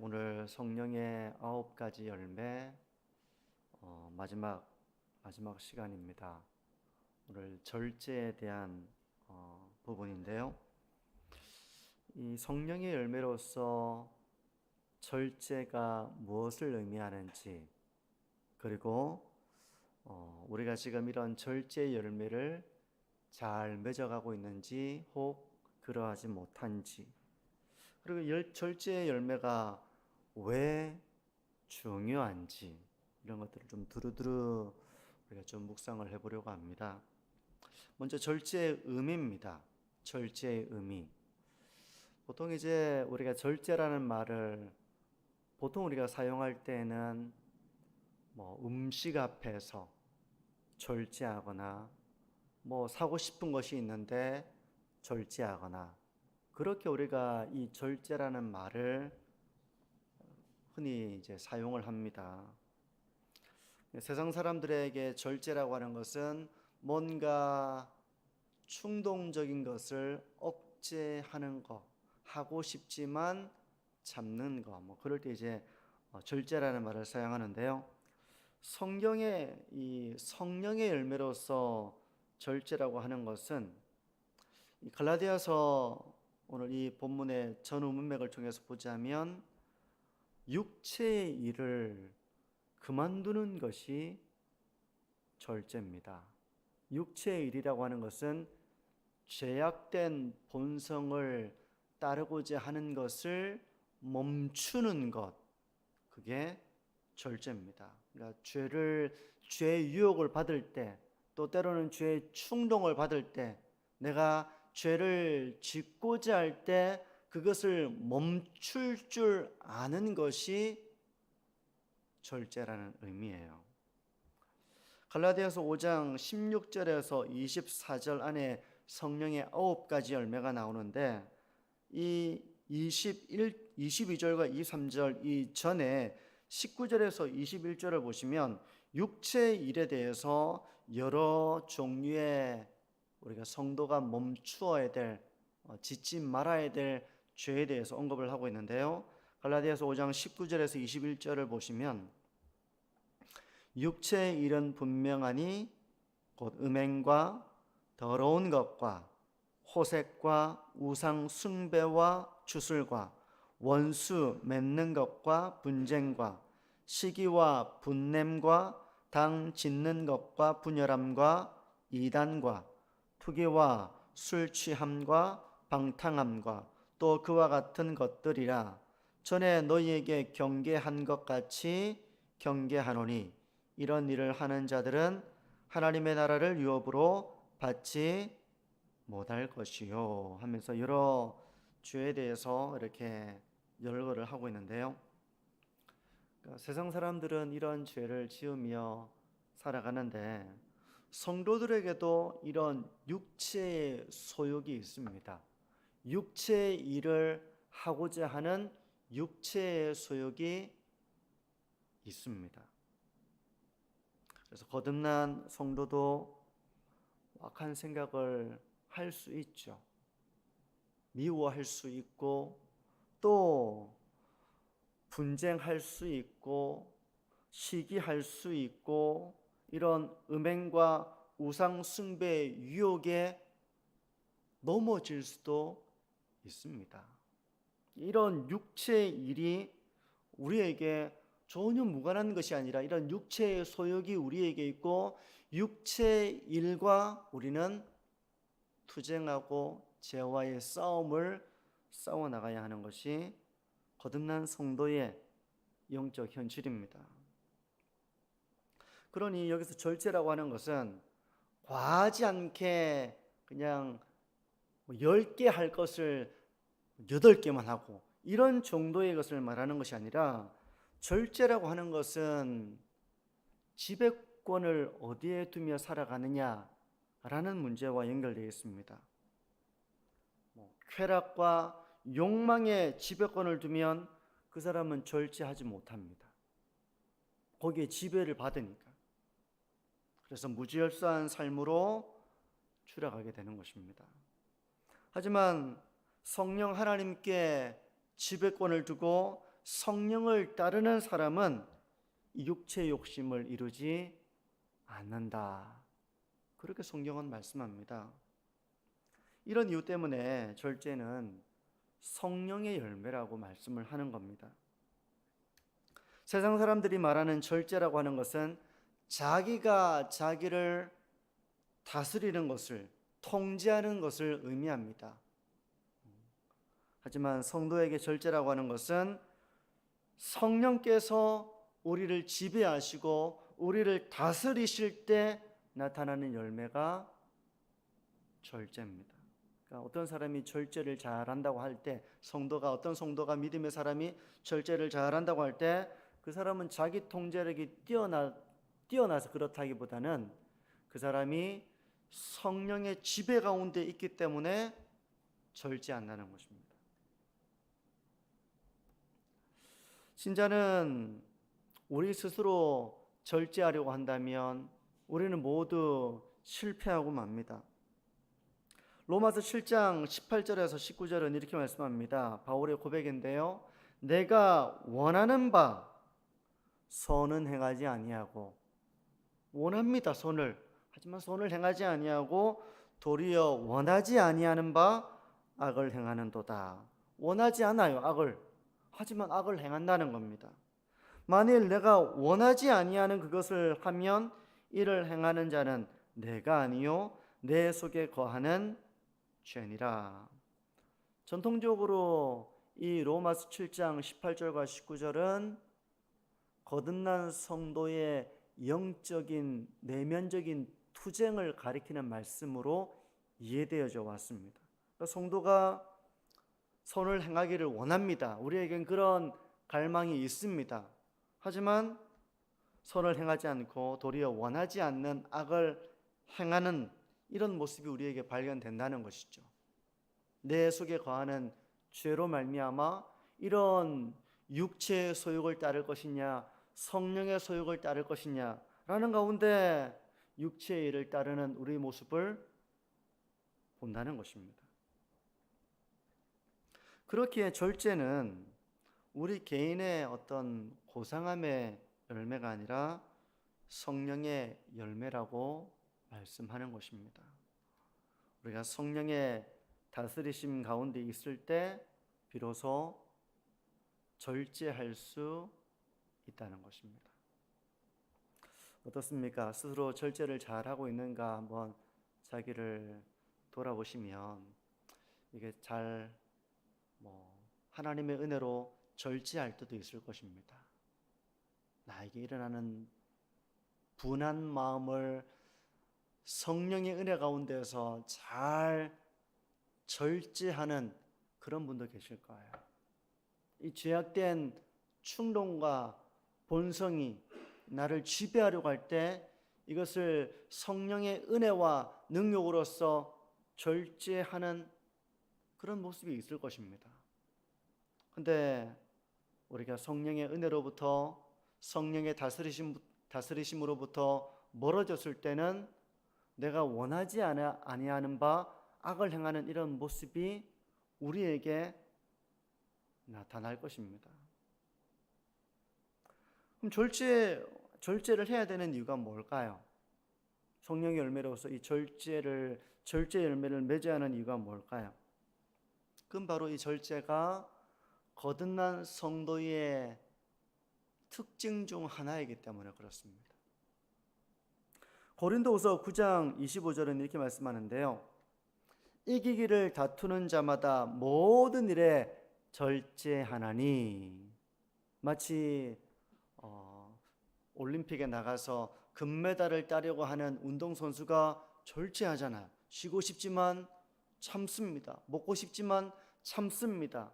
오늘 성령의 9가지 열매 마지막 시간입니다. 오늘 절제에 대한 부분인데요. 이 성령의 열매로서 절제가 무엇을 의미하는지, 그리고 우리가 지금 이런 절제의 열매를 잘 맺어가고 있는지 혹 그러하지 못한지, 그리고 절제의 열매가 왜 중요한지, 이런 것들을 좀 두루두루 우리가 좀 묵상을 해보려고 합니다. 먼저 절제의 의미입니다. 절제의 의미. 보통 이제 우리가 절제라는 말을 보통 우리가 사용할 때는 음식 앞에서 절제하거나 사고 싶은 것이 있는데 절제하거나, 그렇게 우리가 이 절제라는 말을 흔히 이제 사용을 합니다. 세상 사람들에게 절제라고 하는 것은 뭔가 충동적인 것을 억제하는 것, 하고 싶지만 참는 것, 그럴 때 이제 절제라는 말을 사용하는데요. 성경의 이 성령의 열매로서 절제라고 하는 것은 이 갈라디아서 오늘 이 본문의 전후 문맥을 통해서 보자면 육체의 일을 그만두는 것이 절제입니다. 육체의 일이라고 하는 것은 죄악된 본성을 따르고자 하는 것을 멈추는 것, 그게 절제입니다. 그러니까 죄의 유혹을 받을 때, 또 때로는 죄의 충동을 받을 때, 내가 죄를 짓고자 할 때 그것을 멈출 줄 아는 것이 절제라는 의미예요. 갈라디아서 5장 16절에서 24절 안에 성령의 9가지 열매가 나오는데, 이 22절과 23절 이전에 19절에서 21절을 보시면 육체의 일에 대해서 여러 종류의 우리가 성도가 멈추어야 될, 짓지 말아야 될 죄에 대해서 언급을 하고 있는데요. 갈라디아서 5장 19절에서 21절을 보시면 육체의 일은 분명하니 곧 음행과 더러운 것과 호색과 우상 숭배와 주술과 원수 맺는 것과 분쟁과 시기와 분냄과 당 짓는 것과 분열함과 이단과 투기와 술 취함과 방탕함과 또 그와 같은 것들이라. 전에 너희에게 경계한 것 같이 경계하노니 이런 일을 하는 자들은 하나님의 나라를 유업으로 받지 못할 것이요, 하면서 여러 죄에 대해서 이렇게 열거를 하고 있는데요. 그러니까 세상 사람들은 이런 죄를 지으며 살아가는데 성도들에게도 이런 육체의 소욕이 있습니다. 육체의 일을 하고자 하는 육체의 소욕이 있습니다. 그래서 거듭난 성도도 악한 생각을 할 수 있죠. 미워할 수 있고, 또 분쟁할 수 있고, 시기할 수 있고, 이런 음행과 우상 숭배의 유혹에 넘어질 수도 있습니다. 이런 육체의 일이 우리에게 전혀 무관한 것이 아니라 이런 육체의 소욕이 우리에게 있고, 육체의 일과 우리는 투쟁하고 죄와의 싸움을 싸워나가야 하는 것이 거듭난 성도의 영적 현실입니다. 그러니 여기서 절제라고 하는 것은 과하지 않게 그냥 10개 할 것을 8개만 하고 이런 정도의 것을 말하는 것이 아니라, 절제라고 하는 것은 지배권을 어디에 두며 살아가느냐라는 문제와 연결되어 있습니다. 쾌락과 욕망에 지배권을 두면 그 사람은 절제하지 못합니다. 거기에 지배를 받으니까. 그래서 무질서한 삶으로 추락하게 되는 것입니다. 하지만 성령 하나님께 지배권을 두고 성령을 따르는 사람은 육체 욕심을 이루지 않는다. 그렇게 성경은 말씀합니다. 이런 이유 때문에 절제는 성령의 열매라고 말씀을 하는 겁니다. 세상 사람들이 말하는 절제라고 하는 것은 자기가 자기를 다스리는 것을, 통제하는 것을 의미합니다. 하지만 성도에게 절제라고 하는 것은 성령께서 우리를 지배하시고 우리를 다스리실 때 나타나는 열매가 절제입니다. 그러니까 어떤 사람이 절제를 잘한다고 할 때, 어떤 성도가 믿음의 사람이 절제를 잘한다고 할 때 그 사람은 자기 통제력이 뛰어나서 그렇다기보다는 그 사람이 성령의 지배 가운데 있기 때문에 절제 안 나는 것입니다. 신자는 우리 스스로 절제하려고 한다면 우리는 모두 실패하고 맙니다. 로마서 7장 18절에서 19절은 이렇게 말씀합니다. 바울의 고백인데요. 내가 원하는 바 선은 행하지 아니하고, 원합니다 선을, 하지만 선을 행하지 아니하고 도리어 원하지 아니하는 바 악을 행하는도다. 원하지 않아요 악을, 하지만 악을 행한다는 겁니다. 만일 내가 원하지 아니하는 그것을 하면 이를 행하는 자는 내가 아니요 내 속에 거하는 죄니라. 전통적으로 이 로마서 7장 18절과 19절은 거듭난 성도의 영적인 내면적인 투쟁을 가리키는 말씀으로 이해되어져 왔습니다. 그러니까 성도가 선을 행하기를 원합니다. 우리에겐 그런 갈망이 있습니다. 하지만 선을 행하지 않고 도리어 원하지 않는 악을 행하는 이런 모습이 우리에게 발견된다는 것이죠. 내 속에 거하는 죄로 말미암아 이런 육체의 소욕을 따를 것이냐 성령의 소욕을 따를 것이냐라는 가운데 육체의 일을 따르는 우리의 모습을 본다는 것입니다. 그렇기에 절제는 우리 개인의 어떤 고상함의 열매가 아니라 성령의 열매라고 말씀하는 것입니다. 우리가 성령의 다스리심 가운데 있을 때 비로소 절제할 수 있다는 것입니다. 어떻습니까? 스스로 절제를 잘하고 있는가 한번 자기를 돌아보시면 이게 잘 하나님의 은혜로 절제할 때도 있을 것입니다. 나에게 일어나는 분한 마음을 성령의 은혜 가운데서 잘 절제하는 그런 분도 계실 거예요. 이 죄악된 충동과 본성이 나를 지배하려고 할 때 이것을 성령의 은혜와 능력으로서 절제하는 그런 모습이 있을 것입니다. 근데 우리가 성령의 은혜로부터 성령의 다스리심으로부터 멀어졌을 때는 내가 원하지 아니하는 바 악을 행하는 이런 모습이 우리에게 나타날 것입니다. 그럼 절제를 해야 되는 이유가 뭘까요? 성령의 열매로서 이 절제 열매를 맺어야 하는 이유가 뭘까요? 그건 바로 이 절제가 거듭난 성도의 특징 중 하나이기 때문에 그렇습니다. 고린도후서 9장 25절은 이렇게 말씀하는데요. 이기기를 다투는 자마다 모든 일에 절제하나니. 마치 올림픽에 나가서 금메달을 따려고 하는 운동선수가 절제하잖아요. 쉬고 싶지만 참습니다. 먹고 싶지만 참습니다.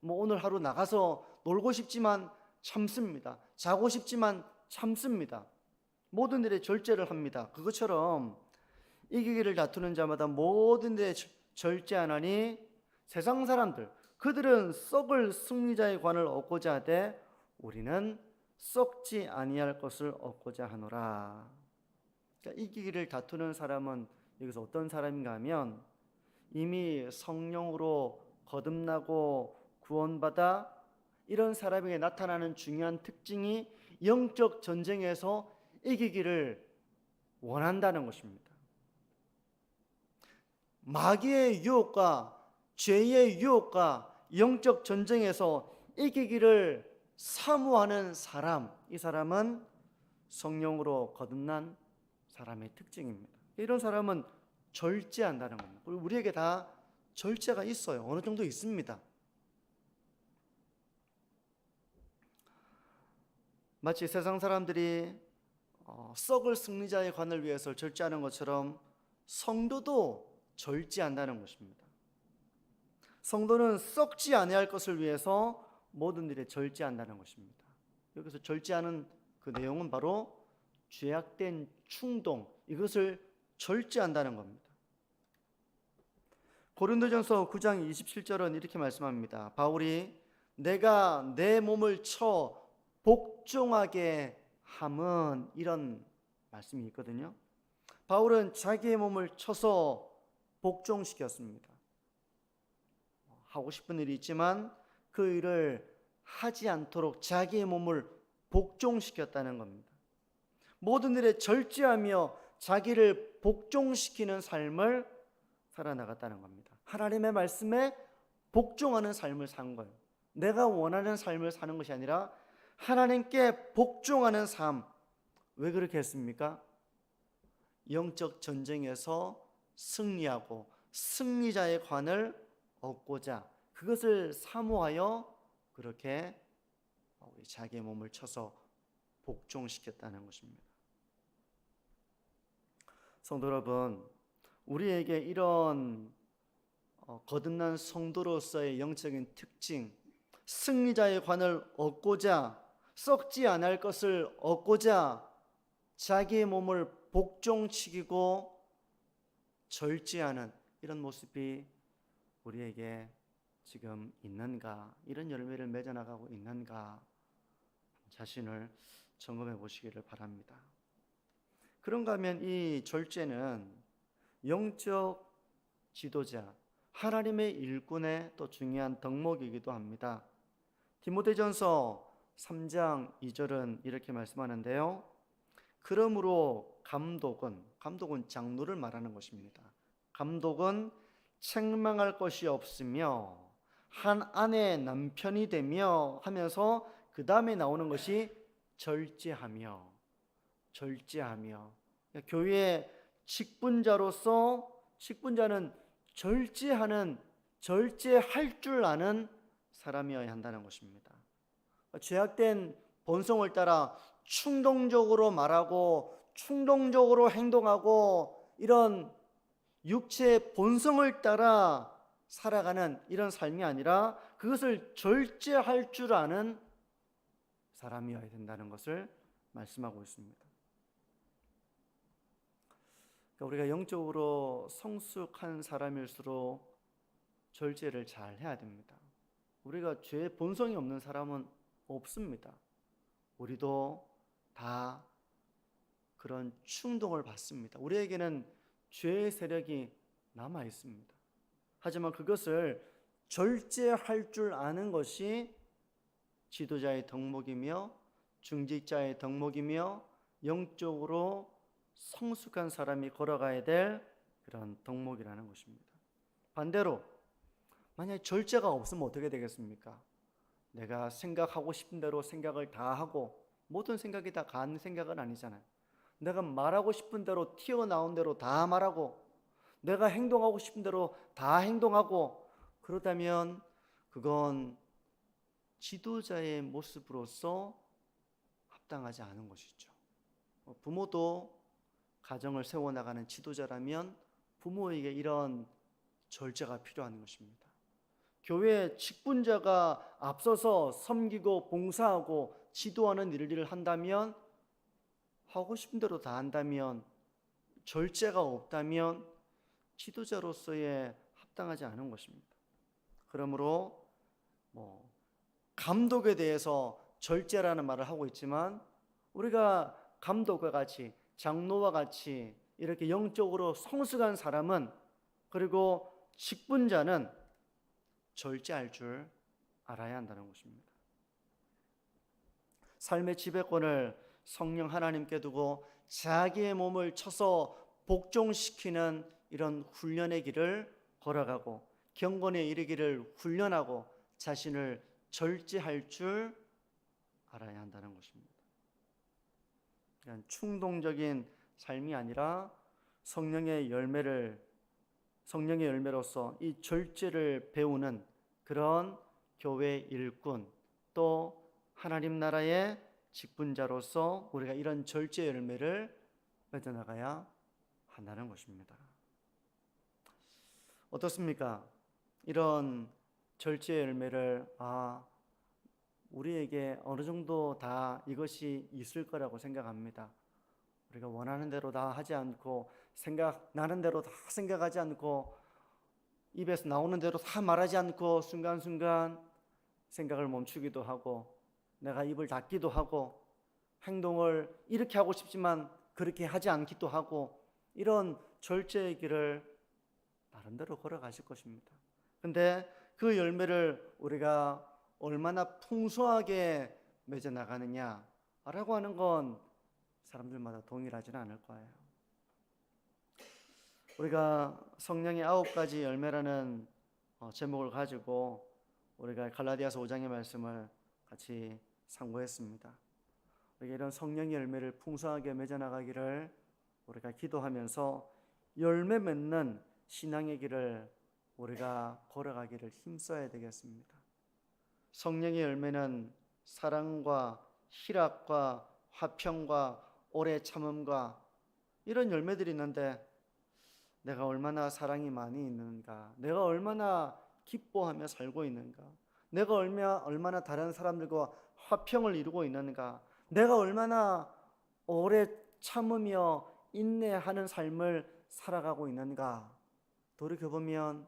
오늘 하루 나가서 놀고 싶지만 참습니다. 자고 싶지만 참습니다. 모든 일에 절제를 합니다. 그것처럼 이기기를 다투는 자마다 모든 일에 절제하나니 세상 사람들 그들은 썩을 승리자의 관을 얻고자 하되 우리는 썩지 아니할 것을 얻고자 하노라. 그러니까 이기기를 다투는 사람은 여기서 어떤 사람인가 하면 이미 성령으로 거듭나고 구원받아 이런 사람에게 나타나는 중요한 특징이 영적 전쟁에서 이기기를 원한다는 것입니다. 마귀의 유혹과 죄의 유혹과 영적 전쟁에서 이기기를 사모하는 사람, 이 사람은 성령으로 거듭난 사람의 특징입니다. 이런 사람은 절제한다는 겁니다. 그리고 우리에게 다 절제가 있어요. 어느 정도 있습니다. 마치 세상 사람들이 썩을 승리자의 관을 위해서 절제하는 것처럼 성도도 절제한다는 것입니다. 성도는 썩지 아니할 것을 위해서 모든 일에 절제한다는 것입니다. 여기서 절제하는 그 내용은 바로 죄악된 충동, 이것을 절제한다는 겁니다. 고린도전서 9장 27절은 이렇게 말씀합니다. 바울이 내가 내 몸을 쳐 복종하게 함은, 이런 말씀이 있거든요. 바울은 자기의 몸을 쳐서 복종시켰습니다. 하고 싶은 일이 있지만 그 일을 하지 않도록 자기의 몸을 복종시켰다는 겁니다. 모든 일에 절제하며 자기를 복종시키는 삶을 살아나갔다는 겁니다. 하나님의 말씀에 복종하는 삶을 산 거예요. 내가 원하는 삶을 사는 것이 아니라 하나님께 복종하는 삶. 왜 그렇게 했습니까? 영적 전쟁에서 승리하고 승리자의 관을 얻고자, 그것을 사모하여 그렇게 자기의 몸을 쳐서 복종시켰다는 것입니다. 성도 여러분, 우리에게 이런 거듭난 성도로서의 영적인 특징, 승리자의 관을 얻고자, 썩지 않을 것을 얻고자 자기의 몸을 복종시키고 절제하는 이런 모습이 우리에게 지금 있는가, 이런 열매를 맺어나가고 있는가, 자신을 점검해 보시기를 바랍니다. 그런가 하면 이 절제는 영적 지도자, 하나님의 일꾼의 또 중요한 덕목이기도 합니다. 디모데전서 3장 2절은 이렇게 말씀하는데요. 그러므로 감독은 장로를 말하는 것입니다. 감독은 책망할 것이 없으며 한 아내의 남편이 되며 하면서 그 다음에 나오는 것이 절제하며. 교회의 직분자로서, 직분자는 절제할 줄 아는 사람이어야 한다는 것입니다. 죄악된 본성을 따라 충동적으로 말하고 충동적으로 행동하고 이런 육체의 본성을 따라 살아가는 이런 삶이 아니라 그것을 절제할 줄 아는 사람이어야 된다는 것을 말씀하고 있습니다. 우리가 영적으로 성숙한 사람일수록 절제를 잘 해야 됩니다. 우리가 죄의 본성이 없는 사람은 없습니다. 우리도 다 그런 충동을 받습니다. 우리에게는 죄의 세력이 남아 있습니다. 하지만 그것을 절제할 줄 아는 것이 지도자의 덕목이며 중직자의 덕목이며 영적으로 성숙한 사람이 걸어가야 될 그런 덕목이라는 것입니다. 반대로 만약에 절제가 없으면 어떻게 되겠습니까? 내가 생각하고 싶은 대로 생각을 다 하고, 모든 생각이 다 가는 생각은 아니잖아요. 내가 말하고 싶은 대로 튀어나온 대로 다 말하고, 내가 행동하고 싶은 대로 다 행동하고, 그렇다면 그건 지도자의 모습으로서 합당하지 않은 것이죠. 부모도 가정을 세워나가는 지도자라면 부모에게 이런 절제가 필요한 것입니다. 교회 직분자가 앞서서 섬기고 봉사하고 지도하는 일을 한다면, 하고 싶은 대로 다 한다면, 절제가 없다면 지도자로서의 합당하지 않은 것입니다. 그러므로 감독에 대해서 절제라는 말을 하고 있지만, 우리가 감독과 같이, 장로와 같이 이렇게 영적으로 성숙한 사람은, 그리고 직분자는 절제할 줄 알아야 한다는 것입니다. 삶의 지배권을 성령 하나님께 두고 자기의 몸을 쳐서 복종시키는 이런 훈련의 길을 걸어가고 경건에 이르기를 훈련하고 자신을 절제할 줄 알아야 한다는 것입니다. 그냥 충동적인 삶이 아니라 성령의 열매로서 이 절제를 배우는 그런 교회 일꾼, 또 하나님 나라의 직분자로서 우리가 이런 절제 열매를 맺어나가야 한다는 것입니다. 어떻습니까? 이런 절제 열매를 우리에게 어느 정도 다 이것이 있을 거라고 생각합니다. 우리가 원하는 대로 다 하지 않고 생각나는 대로 다 생각하지 않고 입에서 나오는 대로 다 말하지 않고 순간순간 생각을 멈추기도 하고 내가 입을 닫기도 하고 행동을 이렇게 하고 싶지만 그렇게 하지 않기도 하고 이런 절제의 길을 나름대로 걸어가실 것입니다. 근데 그 열매를 우리가 얼마나 풍성하게 맺어 나가느냐라고 하는 건 사람들마다 동일하지는 않을 거예요. 우리가 성령의 9가지 열매라는 제목을 가지고 우리가 갈라디아서 5장의 말씀을 같이 상고했습니다. 우리가 이런 성령의 열매를 풍성하게 맺어 나가기를 우리가 기도하면서 열매 맺는 신앙의 길을 우리가 걸어가기를 힘써야 되겠습니다. 성령의 열매는 사랑과 희락과 화평과 오래 참음과 이런 열매들이 있는데 내가 얼마나 사랑이 많이 있는가, 내가 얼마나 기뻐하며 살고 있는가, 내가 얼마나 다른 사람들과 화평을 이루고 있는가, 내가 얼마나 오래 참으며 인내하는 삶을 살아가고 있는가, 돌이켜보면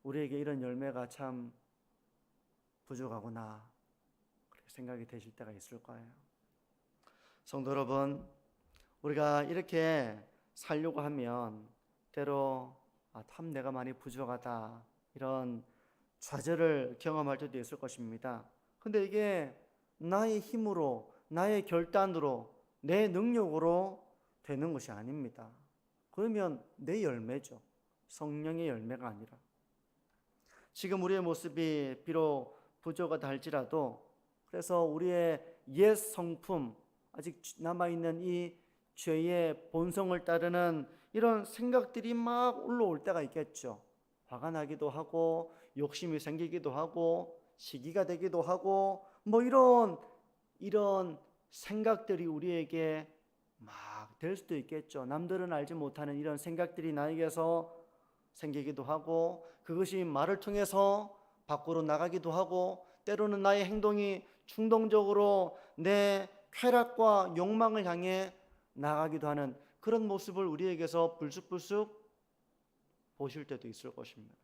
우리에게 이런 열매가 참 부족하구나 그렇게 생각이 되실 때가 있을 거예요. 성도 여러분, 우리가 이렇게 살려고 하면 때로 참 내가 많이 부족하다 이런 좌절을 경험할 때도 있을 것입니다. 근데 이게 나의 힘으로, 나의 결단으로, 내 능력으로 되는 것이 아닙니다. 그러면 내 열매죠. 성령의 열매가 아니라. 지금 우리의 모습이 비록 부족하다 할지라도 그래서 우리의 옛 성품, 아직 남아있는 이 죄의 본성을 따르는 이런 생각들이 막 올라올 때가 있겠죠. 화가 나기도 하고 욕심이 생기기도 하고 시기가 되기도 하고 뭐 이런 생각들이 우리에게 막 될 수도 있겠죠. 남들은 알지 못하는 이런 생각들이 나에게서 생기기도 하고 그것이 말을 통해서 밖으로 나가기도 하고 때로는 나의 행동이 충동적으로 내 쾌락과 욕망을 향해 나가기도 하는 그런 모습을 우리에게서 불쑥불쑥 보실 때도 있을 것입니다.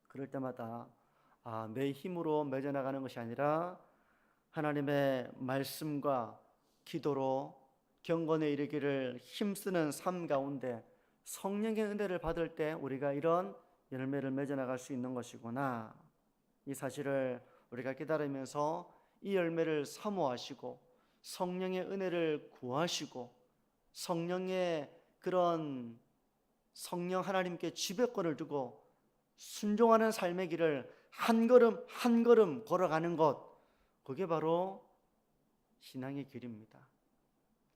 그럴 때마다 내 힘으로 맺어나가는 것이 아니라 하나님의 말씀과 기도로 경건에 이르기를 힘쓰는 삶 가운데 성령의 은혜를 받을 때 우리가 이런 열매를 맺어나갈 수 있는 것이구나, 이 사실을 우리가 깨달으면서 이 열매를 사모하시고 성령의 은혜를 구하시고 성령의 그런 성령 하나님께 지배권을 두고 순종하는 삶의 길을 한 걸음 한 걸음 걸어가는 것, 그게 바로 신앙의 길입니다.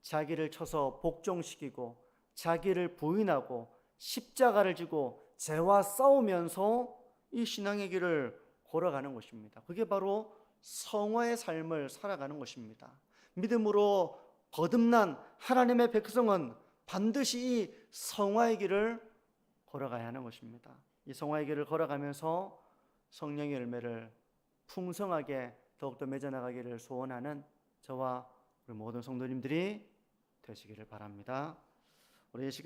자기를 쳐서 복종시키고 자기를 부인하고 십자가를 지고 죄와 싸우면서 이 신앙의 길을 걸어가는 것입니다. 그게 바로 성화의 삶을 살아가는 것입니다. 믿음으로 거듭난 하나님의 백성은 반드시 이 성화의 길을 걸어가야 하는 것입니다. 이 성화의 길을 걸어가면서 성령의 열매를 풍성하게 더욱더 맺어나가기를 소원하는 저와 우리 모든 성도님들이 되시기를 바랍니다. 우리 이 시간